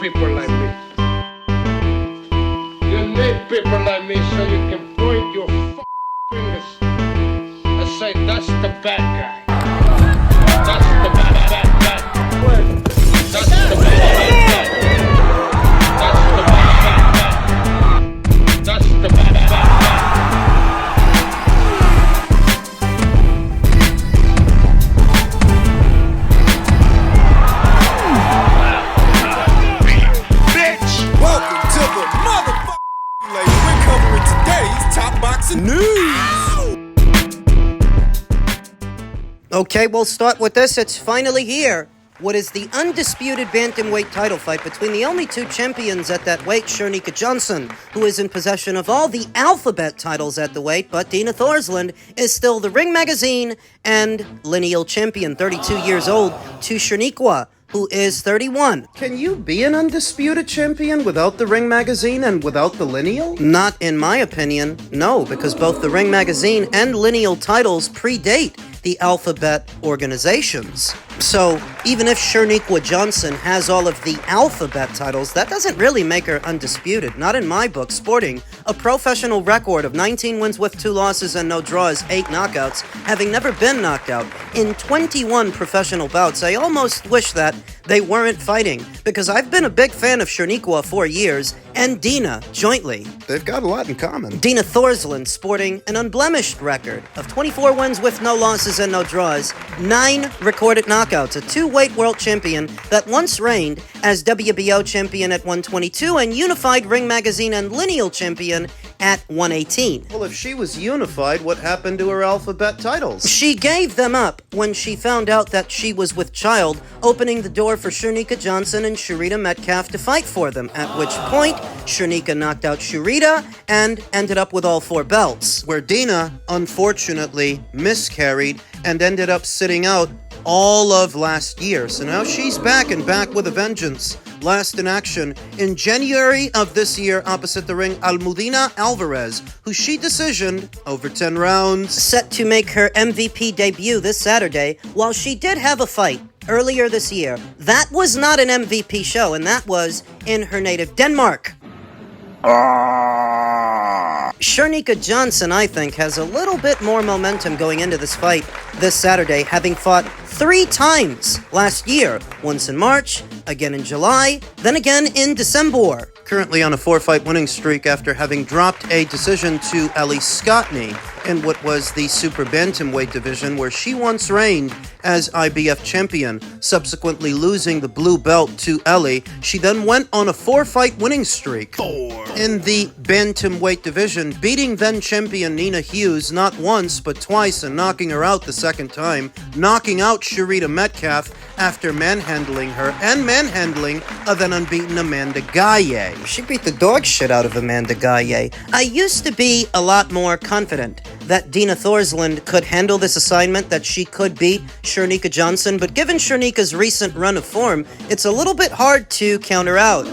people like me. You need people like me so you can point your fingers and say, that's the bad guy. That's the bad guy. That's the bad guy. That's the bad guy. That's the bad guy. Okay, we'll start with this. It's finally here. What is the undisputed bantamweight title fight between the only two champions at that weight, Shernika Johnson, who is in possession of all the alphabet titles at the weight, but Dina Thorslund is still the Ring Magazine and lineal champion, 32 years old, to Shernika, who is 31. Can you be an undisputed champion without the Ring Magazine and without the lineal? Not in my opinion, no, because both the Ring Magazine and lineal titles predate the alphabet organizations. So, even if Shernika Johnson has all of the alphabet titles, that doesn't really make her undisputed. Not in my book. Sporting a professional record of 19 wins with 2 losses and no draws, 8 knockouts, having never been knocked out in 21 professional bouts. I almost wish that they weren't fighting, because I've been a big fan of Shernika for years, and Dina jointly. They've got a lot in common. Dina Thorslund sporting an unblemished record of 24 wins with no losses and no draws, 9 recorded knockouts, a 2-weight world champion that once reigned as WBO champion at 122 and unified Ring Magazine and lineal champion at 118. Well, if she was unified, what happened to her alphabet titles? She gave them up when she found out that she was with child, opening the door for Shernika Johnson and Sharita Metcalf to fight for them, at which point Shernika knocked out Sharita and ended up with all 4 belts, where Dina unfortunately miscarried and ended up sitting out all of last year. So now she's back and back with a vengeance. Last in action in January of this year opposite the ring, Almudena Alvarez, who she decisioned over 10 rounds. Set to make her MVP debut this Saturday, while she did have a fight earlier this year. That was not an MVP show, and that was in her native Denmark. Shernika Johnson, I think, has a little bit more momentum going into this fight this Saturday, having fought 3 times last year. Once in March, again in July, then again in December. Currently on a 4-fight winning streak after having dropped a decision to Ellie Scottney in what was the super bantamweight division, where she once reigned as IBF champion, subsequently losing the blue belt to Ellie. She then went on a 4-fight winning streak in the bantamweight division, beating then champion Nina Hughes not once but twice and knocking her out the second time, knocking out Sharita Metcalf after manhandling her and manhandling a then unbeaten Amanda Gaye. She beat the dog shit out of Amanda Gaye. I used to be a lot more confident that Dina Thorslund could handle this assignment, that she could beat Shernika Johnson, but given Shernika's recent run of form, it's a little bit hard to counter out.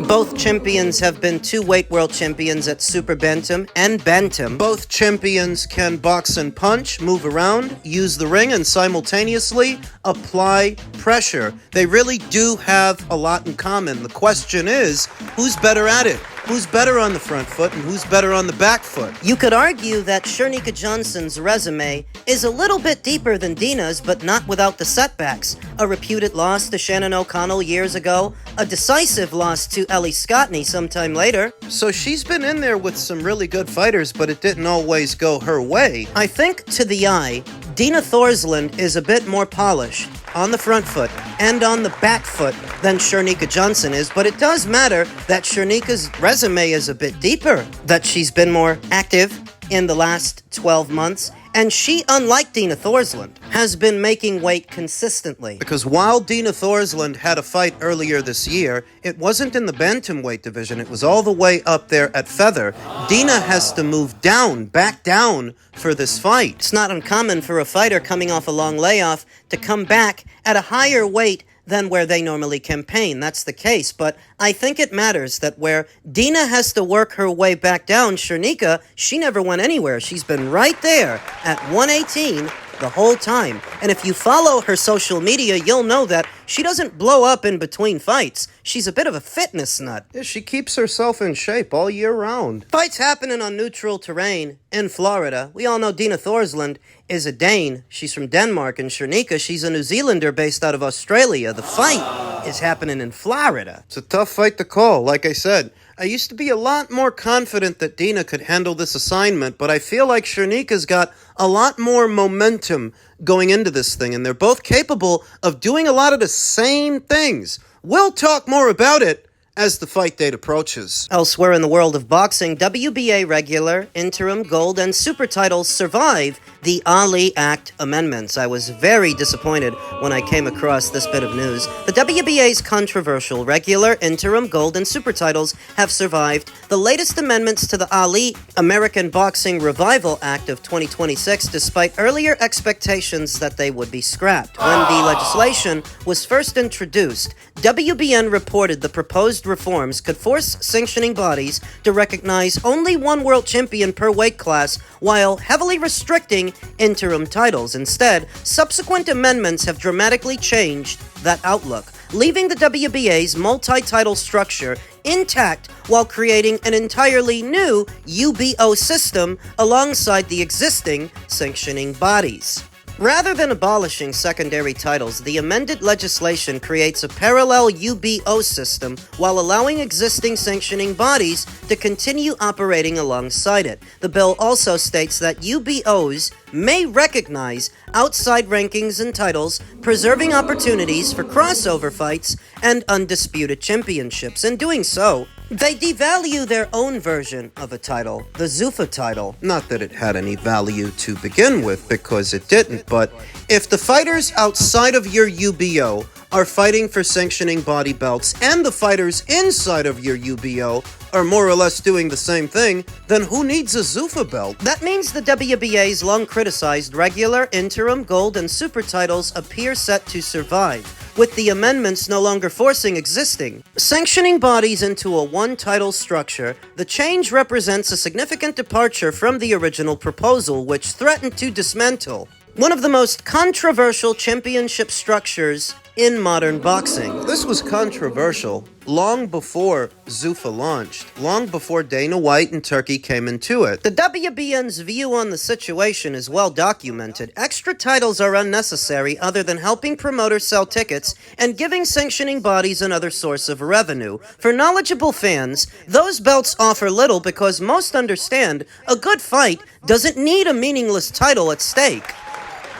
Both champions have been 2-weight world champions at Super Bantam and Bantam. Both champions can box and punch, move around, use the ring, and simultaneously apply pressure. They really do have a lot in common. The question is, who's better at it? Who's better on the front foot and who's better on the back foot? You could argue that Shernika Johnson's resume is a little bit deeper than Dina's, but not without the setbacks. A reputed loss to Shannon O'Connell years ago, a decisive loss to Ellie Scottney sometime later. So she's been in there with some really good fighters, but it didn't always go her way. I think to the eye, Dina Thorslund is a bit more polished on the front foot and on the back foot than Shernika Johnson is, but it does matter that Shernika's resume is a bit deeper, that she's been more active in the last 12 months, and she, unlike Dina Thorslund, has been making weight consistently. Because while Dina Thorslund had a fight earlier this year, it wasn't in the bantamweight division, it was all the way up there at feather. Dina has to move down, back down for this fight. It's not uncommon for a fighter coming off a long layoff to come back at a higher weight than where they normally campaign. That's the case, but I think it matters that where Dina has to work her way back down, Shernika, she never went anywhere. She's been right there at 118 the whole time. And if you follow her social media, you'll know that she doesn't blow up in between fights. She's a bit of a fitness nut. Yeah, she keeps herself in shape all year round. Fights happening on neutral terrain in Florida. We all know Dina Thorslund is a Dane. She's from Denmark, and Shernika, she's a New Zealander based out of Australia. The fight is happening in Florida. It's a tough fight to call, like I said. I used to be a lot more confident that Dina could handle this assignment, but I feel like Shernika's got a lot more momentum going into this thing, and they're both capable of doing a lot of the same things. We'll talk more about it as the fight date approaches. Elsewhere in the world of boxing, WBA regular, interim, gold, and super titles survive the Ali Act amendments. I was very disappointed when I came across this bit of news. The WBA's controversial regular, interim, gold, and super titles have survived the latest amendments to the Ali American Boxing Revival Act of 2026, despite earlier expectations that they would be scrapped. When the legislation was first introduced, WBN reported the proposed reforms could force sanctioning bodies to recognize only one world champion per weight class while heavily restricting interim titles. Instead, subsequent amendments have dramatically changed that outlook, leaving the WBA's multi-title structure intact while creating an entirely new UBO system alongside the existing sanctioning bodies. Rather than abolishing secondary titles, the amended legislation creates a parallel UBO system while allowing existing sanctioning bodies to continue operating alongside it. The bill also states that UBOs may recognize outside rankings and titles, preserving opportunities for crossover fights and undisputed championships. In doing so, they devalue their own version of a title, the Zuffa title. Not that it had any value to begin with, because it didn't, but if the fighters outside of your UBO are fighting for sanctioning body belts, and the fighters inside of your UBO are more or less doing the same thing, then who needs a Zuffa belt? That means the WBA's long criticized regular, interim, gold, and super titles appear set to survive, with the amendments no longer forcing existing sanctioning bodies into a one-title structure. The change represents a significant departure from the original proposal, which threatened to dismantle one of the most controversial championship structures in modern boxing. This was controversial long before Zuffa launched, long before Dana White and Turkey came into it. The WBN's view on the situation is well documented. Extra titles are unnecessary other than helping promoters sell tickets and giving sanctioning bodies another source of revenue. For knowledgeable fans, those belts offer little because most understand a good fight doesn't need a meaningless title at stake.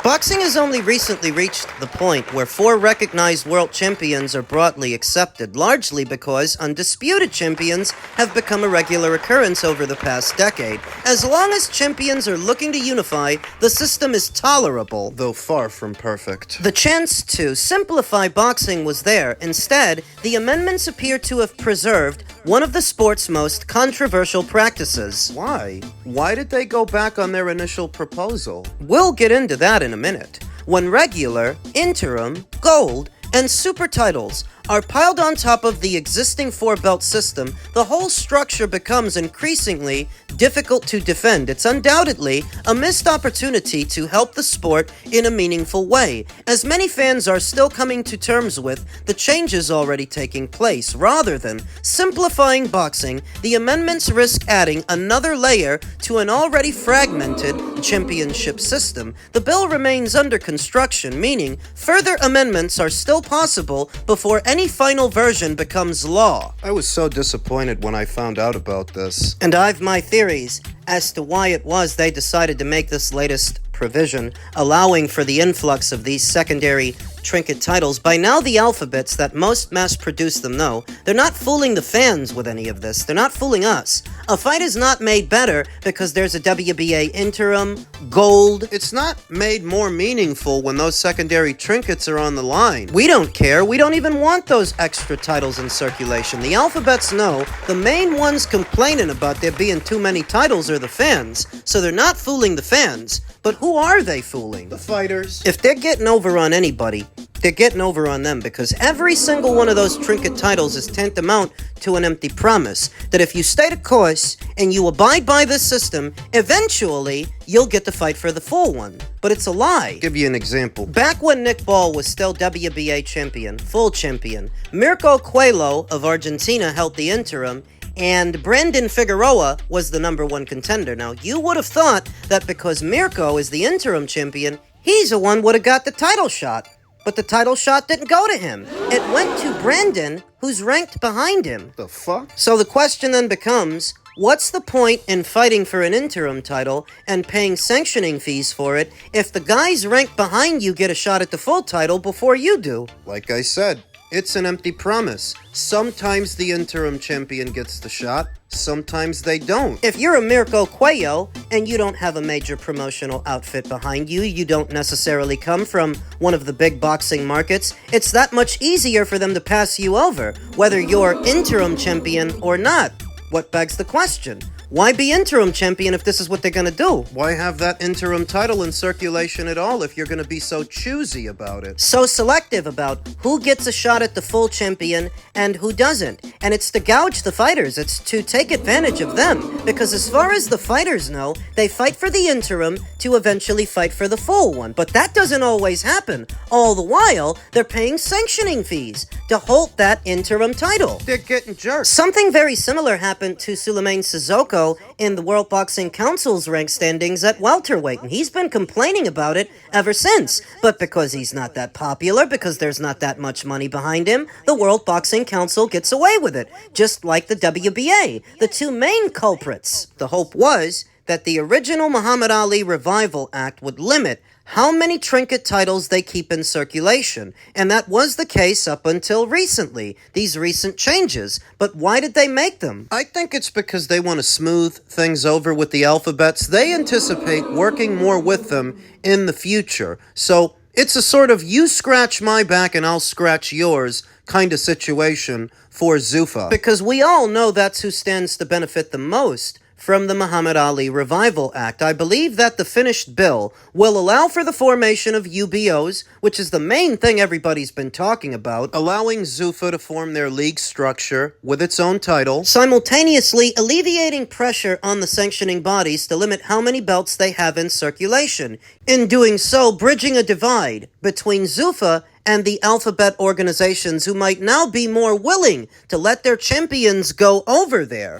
Boxing has only recently reached the point where 4 recognized world champions are broadly accepted, largely because undisputed champions have become a regular occurrence over the past decade. As long as champions are looking to unify, the system is tolerable, though far from perfect. The chance to simplify boxing was there. Instead, the amendments appear to have preserved one of the sport's most controversial practices. Why? Why did they go back on their initial proposal? We'll get into that in a minute. When regular, interim, gold, and super titles are piled on top of the existing 4-belt system, the whole structure becomes increasingly difficult to defend. It's undoubtedly a missed opportunity to help the sport in a meaningful way, as many fans are still coming to terms with the changes already taking place. Rather than simplifying boxing, the amendments risk adding another layer to an already fragmented championship system. The bill remains under construction, meaning further amendments are still possible before any final version becomes law. I was so disappointed when I found out about this. And I've my theories as to why it was they decided to make this latest provision, allowing for the influx of these secondary trinket titles. By now, the alphabets that most mass-produce them know, they're not fooling the fans with any of this. They're not fooling us. A fight is not made better because there's a WBA interim, gold. It's not made more meaningful when those secondary trinkets are on the line. We don't care. We don't even want those extra titles in circulation. The alphabets know the main ones complaining about there being too many titles are the fans, so they're not fooling the fans. But who are they fooling? The fighters. If they're getting over on anybody, they're getting over on them because every single one of those trinket titles is tantamount to an empty promise that if you stay the course and you abide by this system, eventually you'll get to fight for the full one. But it's a lie. Give you an example. Back when Nick Ball was still WBA champion, full champion, Mirko Coelho of Argentina held the interim, and Brandon Figueroa was the number one contender. Now, you would have thought that because Mirko is the interim champion, he's the one would have got the title shot. But the title shot didn't go to him. It went to Brandon, who's ranked behind him. The fuck? So the question then becomes, what's the point in fighting for an interim title and paying sanctioning fees for it if the guys ranked behind you get a shot at the full title before you do? Like I said, it's an empty promise. Sometimes the interim champion gets the shot, sometimes they don't. If you're a Mirko Coelho and you don't have a major promotional outfit behind you, you don't necessarily come from one of the big boxing markets, it's that much easier for them to pass you over, whether you're interim champion or not. What begs the question? Why be interim champion if this is what they're gonna do? Why have that interim title in circulation at all if you're gonna be so choosy about it? So selective about who gets a shot at the full champion and who doesn't. And it's to gouge the fighters. It's to take advantage of them. Because as far as the fighters know, they fight for the interim to eventually fight for the full one. But that doesn't always happen. All the while, they're paying sanctioning fees to hold that interim title. They're getting jerked. Something very similar happened to Suleiman Sissoko in the World Boxing Council's rank standings at welterweight, and he's been complaining about it ever since. But because he's not that popular, because there's not that much money behind him, the World Boxing Council gets away with it, just like the WBA, the two main culprits. The hope was that the original Muhammad Ali Revival Act would limit how many trinket titles they keep in circulation, and that was the case up until recently, these recent changes. But why did they make them? I think it's because they want to smooth things over with the alphabets. They anticipate working more with them in the future. So it's a sort of you scratch my back and I'll scratch yours kind of situation for Zuffa. Because we all know that's who stands to benefit the most from the Muhammad Ali Revival Act. I believe that the finished bill will allow for the formation of UBOs, which is the main thing everybody's been talking about, allowing Zuffa to form their league structure with its own title, simultaneously alleviating pressure on the sanctioning bodies to limit how many belts they have in circulation. In doing so, bridging a divide between Zuffa and the alphabet organizations who might now be more willing to let their champions go over there.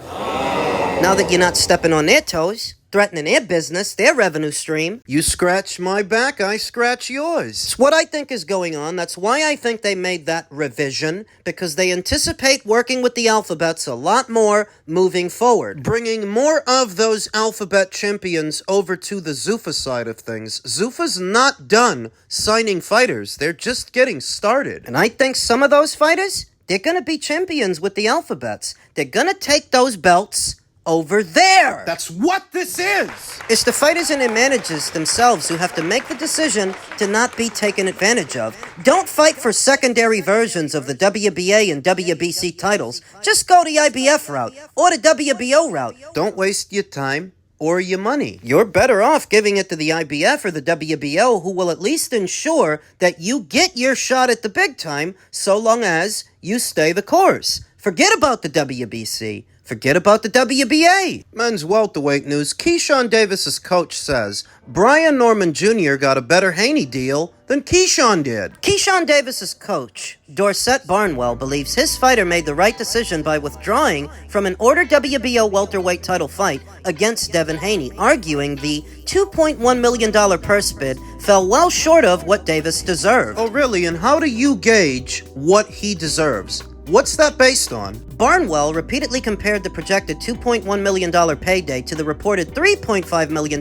Now that you're not stepping on their toes, threatening their business, their revenue stream. You scratch my back, I scratch yours. It's what I think is going on. That's why I think they made that revision, because they anticipate working with the alphabets a lot more moving forward. Bringing more of those alphabet champions over to the Zuffa side of things. Zuffa's not done signing fighters. They're just getting started. And I think some of those fighters, they're going to be champions with the alphabets. They're going to take those belts over there. That's what this is. It's the fighters and their managers themselves who have to make the decision to not be taken advantage of. Don't fight for secondary versions of the WBA and WBC titles. Just go the IBF route or the WBO route. Don't waste your time or your money. You're better off giving it to the IBF or the WBO, who will at least ensure that you get your shot at the big time so long as you stay the course. Forget about the WBC. Forget about the WBA. Men's welterweight news. Keyshawn Davis's coach says Brian Norman Jr. got a better Haney deal than Keyshawn did. Keyshawn Davis's coach, Dorsett Barnwell, believes his fighter made the right decision by withdrawing from an ordered WBO welterweight title fight against Devin Haney, arguing the $2.1 million purse bid fell well short of what Davis deserved. Oh, really? And how do you gauge what he deserves? What's that based on? Barnwell repeatedly compared the projected $2.1 million payday to the reported $3.5 million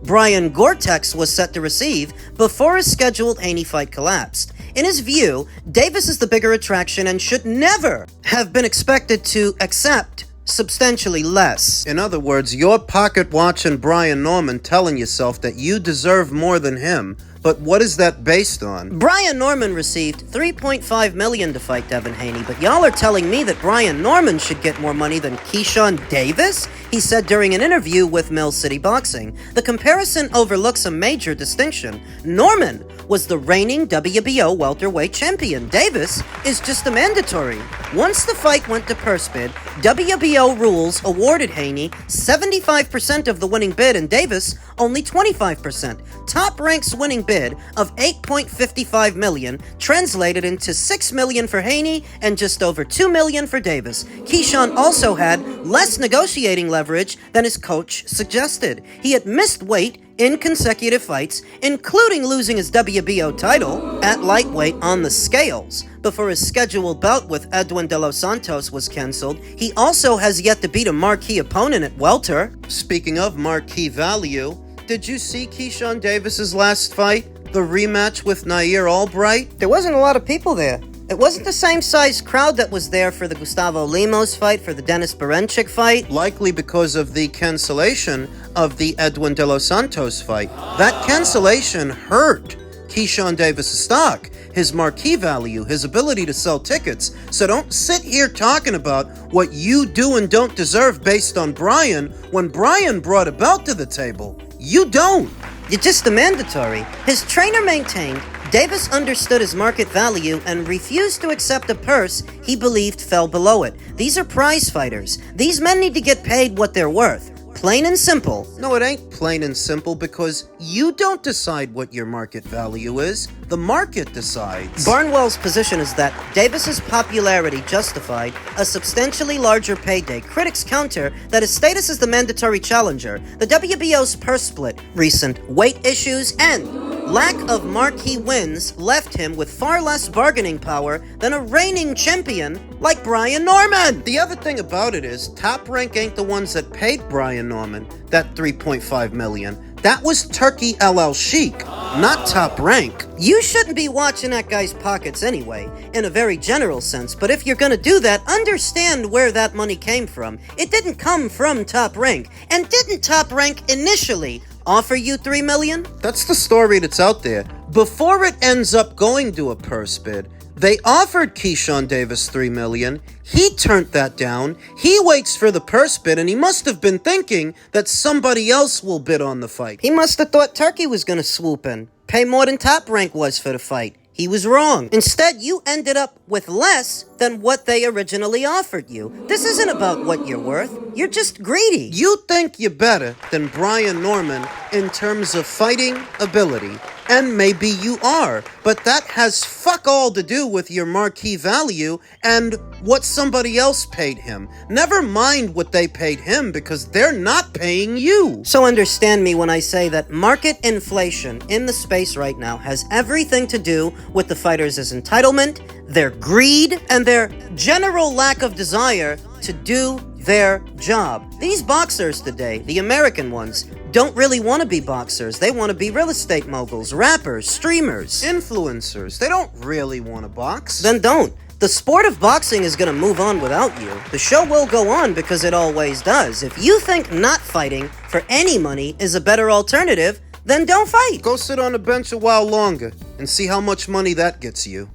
Brian Gore-Tex was set to receive before his scheduled Haney fight collapsed. In his view, Davis is the bigger attraction and should never have been expected to accept substantially less. In other words, you're pocket watching Brian Norman telling yourself that you deserve more than him. But what is that based on? Brian Norman received $3.5 million to fight Devin Haney, but y'all are telling me that Brian Norman should get more money than Keyshawn Davis? He said during an interview with Mill City Boxing. The comparison overlooks a major distinction. Norman was the reigning WBO welterweight champion. Davis is just a mandatory. Once the fight went to purse bid, WBO rules awarded Haney 75% of the winning bid and Davis only 25%. Top Rank's winning bid of $8.55 million translated into $6 million for Haney and just over $2 million for Davis. Keyshawn also had less negotiating leverage than his coach suggested. He had missed weight in consecutive fights, including losing his WBO title at lightweight on the scales. Before his scheduled bout with Edwin De Los Santos was canceled, he also has yet to beat a marquee opponent at welter. Speaking of marquee value, did you see Keyshawn Davis's last fight? The rematch with Nair Albright? There wasn't a lot of people there. It wasn't the same size crowd that was there for the Gustavo Lemos fight, for the Dennis Berenchik fight. Likely because of the cancellation of the Edwin De Los Santos fight. That cancellation hurt Keyshawn Davis' stock, his marquee value, his ability to sell tickets. So don't sit here talking about what you do and don't deserve based on Brian when Brian brought a belt to the table. You don't. You're just a mandatory. His trainer maintained Davis understood his market value and refused to accept a purse he believed fell below it. These are prize fighters. These men need to get paid what they're worth. Plain and simple. No, it ain't plain and simple because you don't decide what your market value is. The market decides. Barnwell's position is that Davis's popularity justified a substantially larger payday. Critics counter that his status as the mandatory challenger, the WBO's purse split, recent weight issues, and lack of marquee wins left him with far less bargaining power than a reigning champion like Brian Norman. The other thing about it is Top Rank ain't the ones that paid Brian Norman that $3.5 million. That was Turkey LL Sheik, not Top Rank. You shouldn't be watching that guy's pockets anyway, in a very general sense, but if you're gonna do that, understand where that money came from. It didn't come from Top Rank, and didn't Top Rank initially offer you $3 million? That's the story that's out there. Before it ends up going to a purse bid, they offered Keyshawn Davis $3 million. He turned that down. He waits for the purse bid, and he must have been thinking that somebody else will bid on the fight. He must have thought Turkey was gonna swoop in, pay more than Top Rank was for the fight. He was wrong. Instead, you ended up with less than what they originally offered you. This isn't about what you're worth. You're just greedy. You think you're better than Brian Norman in terms of fighting ability, and maybe you are, but that has fuck all to do with your marquee value and what somebody else paid him. Never mind what they paid him because they're not paying you. So understand me when I say that market inflation in the space right now has everything to do with the fighters' entitlement, their greed, and their general lack of desire to do their job. These boxers today, the American ones, don't really want to be boxers. They want to be real estate moguls, rappers, streamers, Influencers, they don't really want to box. Then don't. The sport of boxing is going to move on without you. The show will go on because it always does. If you think not fighting for any money is a better alternative, then don't fight. Go sit on a bench a while longer and see how much money that gets you.